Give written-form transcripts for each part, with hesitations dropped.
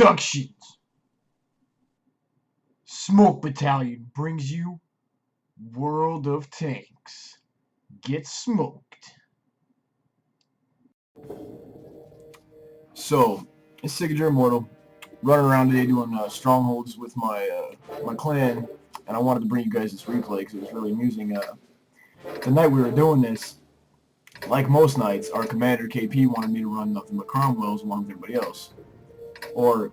Productions. Smoke Battalion brings you World of Tanks. Get smoked. So, it's Signature Immortal, running around today doing strongholds with my clan, and I wanted to bring you guys this replay because it was really amusing. The night we were doing this, like most nights, our commander KP wanted me to run nothing but Cromwells along with everybody else, or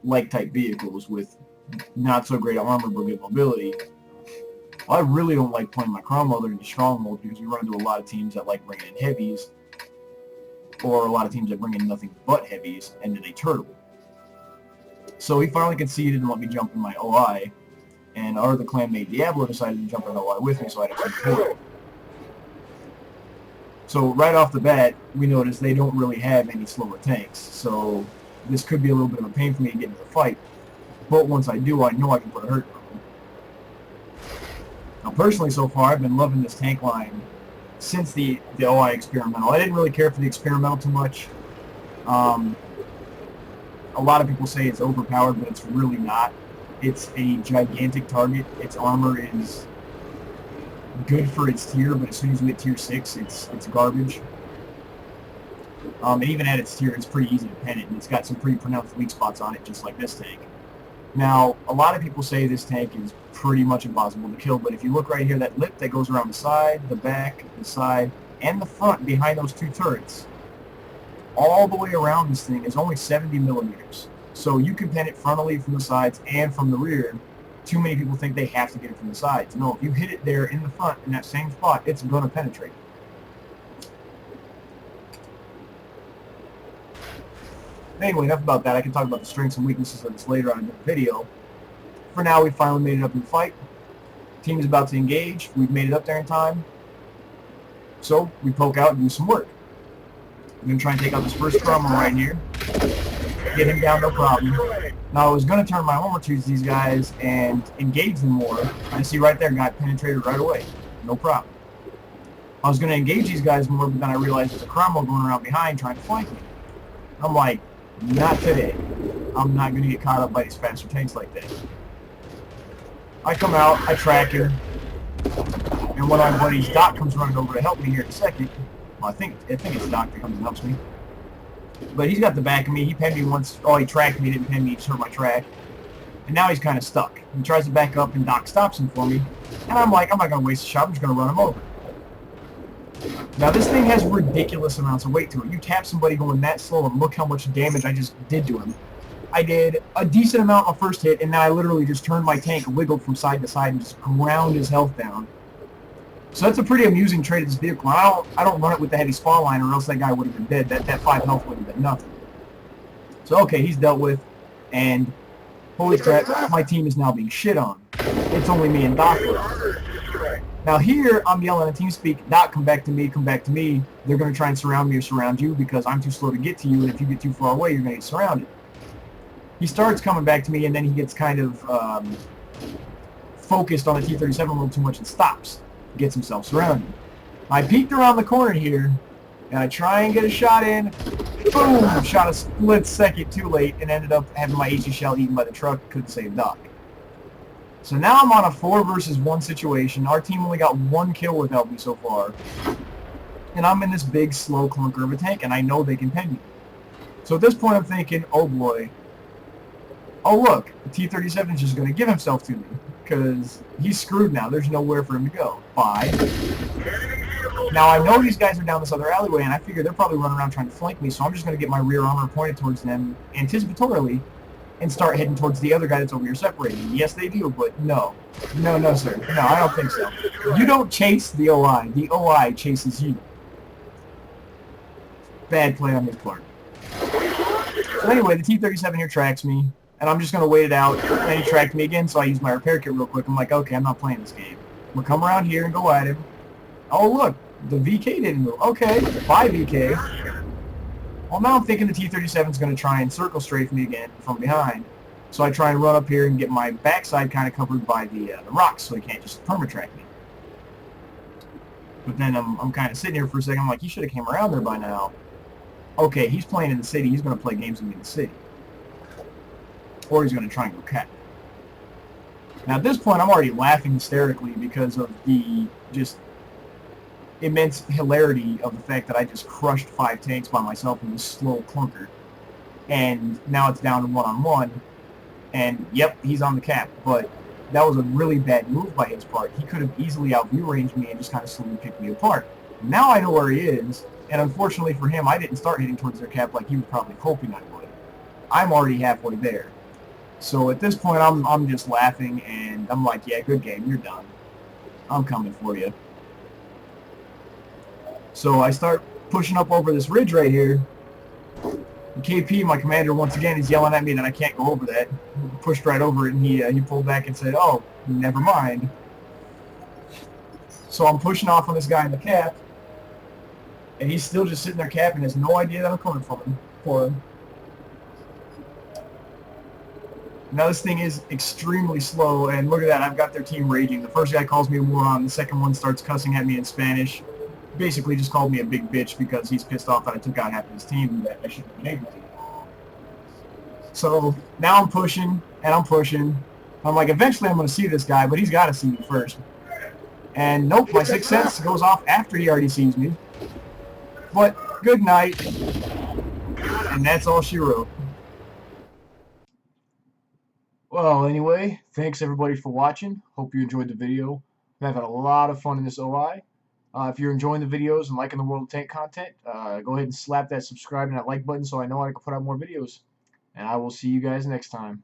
like-type vehicles with not so great armor but good mobility. Well, I really don't like playing my Cromwell during the stronghold because we run into a lot of teams that like bringing in heavies, or a lot of teams that bring in nothing but heavies, and then they turtle. So he finally conceded and let me jump in my OI, and our other clanmate Diablo decided to jump in OI with me, so I had to support. So right off the bat, we noticed they don't really have any slower tanks, so this could be a little bit of a pain for me to get into the fight. But once I do, I know I can put a hurt on them. Now personally, so far, I've been loving this tank line since the OI experimental. I didn't really care for the experimental too much. A lot of people say it's overpowered, but it's really not. It's a gigantic target. Its armor is good for its tier, but as soon as you hit tier 6, it's garbage. And even at its tier, it's pretty easy to pen it, and it's got some pretty pronounced weak spots on it, just like this tank. Now, a lot of people say this tank is pretty much impossible to kill, but if you look right here, that lip that goes around the side, the back, the side, and the front behind those two turrets, all the way around this thing is only 70 millimeters. So you can pen it frontally from the sides and from the rear. Too many people think they have to get it from the sides. No, if you hit it there in the front, in that same spot, it's going to penetrate. Anyway, enough about that. I can talk about the strengths and weaknesses of this later on in the video. For now, we finally made it up in the fight. Team is about to engage. We've made it up there in time. So, we poke out and do some work. We're going to try and take out this first Cromwell right here. Get him down, no problem. Now, I was going to turn my armor to these guys and engage them more. And see right there, got penetrated right away. No problem. I was going to engage these guys more, but then I realized there's a Cromwell going around behind trying to flank me. I'm like, not today. I'm not going to get caught up by these faster tanks like that. I come out, I track him, and one of my buddies, Doc, comes running over to help me here in a second. Well, I think it's Doc that comes and helps me. But he's got the back of me. He penned me once. Oh, he tracked me, didn't pen me, he just hurt my track. And now he's kind of stuck. He tries to back up, and Doc stops him for me. And I'm like, I'm not going to waste a shot. I'm just going to run him over. Now, this thing has ridiculous amounts of weight to it. You tap somebody going that slow, and look how much damage I just did to him. I did a decent amount on first hit, and then I literally just turned my tank, wiggled from side to side, and just ground his health down. So that's a pretty amusing trait of this vehicle. I don't run it with the heavy spawn line, or else that guy would have been dead. That 5 health would have been nothing. So, okay, he's dealt with, and holy crap, my team is now being shit on. It's only me and Doc left. Now here, I'm yelling at TeamSpeak, Doc, come back to me, come back to me. They're going to try and surround me or surround you because I'm too slow to get to you, and if you get too far away, you're going to get surrounded. He starts coming back to me, and then he gets kind of focused on the T-37 a little too much and stops. Gets himself surrounded. I peeked around the corner here, and I try and get a shot in. Boom! Shot a split second too late, and ended up having my HE shell eaten by the truck. Couldn't save Doc. So now I'm on a 4 versus 1 situation. Our team only got 1 kill without me so far. And I'm in this big, slow clunker of a tank, and I know they can pen me. So at this point I'm thinking, oh boy. Oh look, the T-37 is just going to give himself to me. Because he's screwed now. There's nowhere for him to go. Bye. Now I know these guys are down this other alleyway, and I figure they're probably running around trying to flank me, so I'm just going to get my rear armor pointed towards them anticipatorily, and start heading towards the other guy that's over here separating. Yes, they do, but no. No, sir. No, I don't think so. You don't chase the OI. The OI chases you. Bad play on his part. So anyway, the T-37 here tracks me, and I'm just going to wait it out. And he tracked me again, so I use my repair kit real quick. I'm like, okay, I'm not playing this game. We'll come around here and go at him. Oh, look, the VK didn't move. Okay, bye, VK. Well, now I'm thinking the T-37 is going to try and circle strafe me again from behind. So I try and run up here and get my backside kind of covered by the rocks so he can't just perma-track me. But then I'm kind of sitting here for a second. I'm like, he should have came around there by now. Okay, he's playing in the city. He's going to play games with me in the city. or he's going to try and go cat. Now at this point, I'm already laughing hysterically because of the just immense hilarity of the fact that I just crushed 5 tanks by myself in this slow clunker. And now it's down to 1-on-1. And yep, he's on the cap, but that was a really bad move by his part. He could have easily out-view ranged me and just kind of slowly picked me apart. Now I know where he is, and unfortunately for him, I didn't start hitting towards their cap like he was probably hoping I would. I'm already halfway there. So at this point, I'm just laughing, and I'm like, yeah, good game, you're done. I'm coming for you. So I start pushing up over this ridge right here. And KP, my commander, once again is yelling at me that I can't go over that. Pushed right over it, and he pulled back and said, "Oh, never mind." So I'm pushing off on this guy in the cap, and he's still just sitting there capping, has no idea that I'm coming for him. Now this thing is extremely slow, and look at that, I've got their team raging. The first guy calls me a moron, the second one starts cussing at me in Spanish. Basically just called me a big bitch because he's pissed off that I took out half of his team that I shouldn't have been able to. So now I'm pushing, and I'm pushing. I'm like, eventually I'm going to see this guy, but he's got to see me first. And nope, my 6th sense goes off after he already sees me. But good night. And that's all she wrote. Well, anyway, thanks everybody for watching. Hope you enjoyed the video. I'm having a lot of fun in this OI. If you're enjoying the videos and liking the World of Tank content, go ahead and slap that subscribe and that like button so I know I can put out more videos. And I will see you guys next time.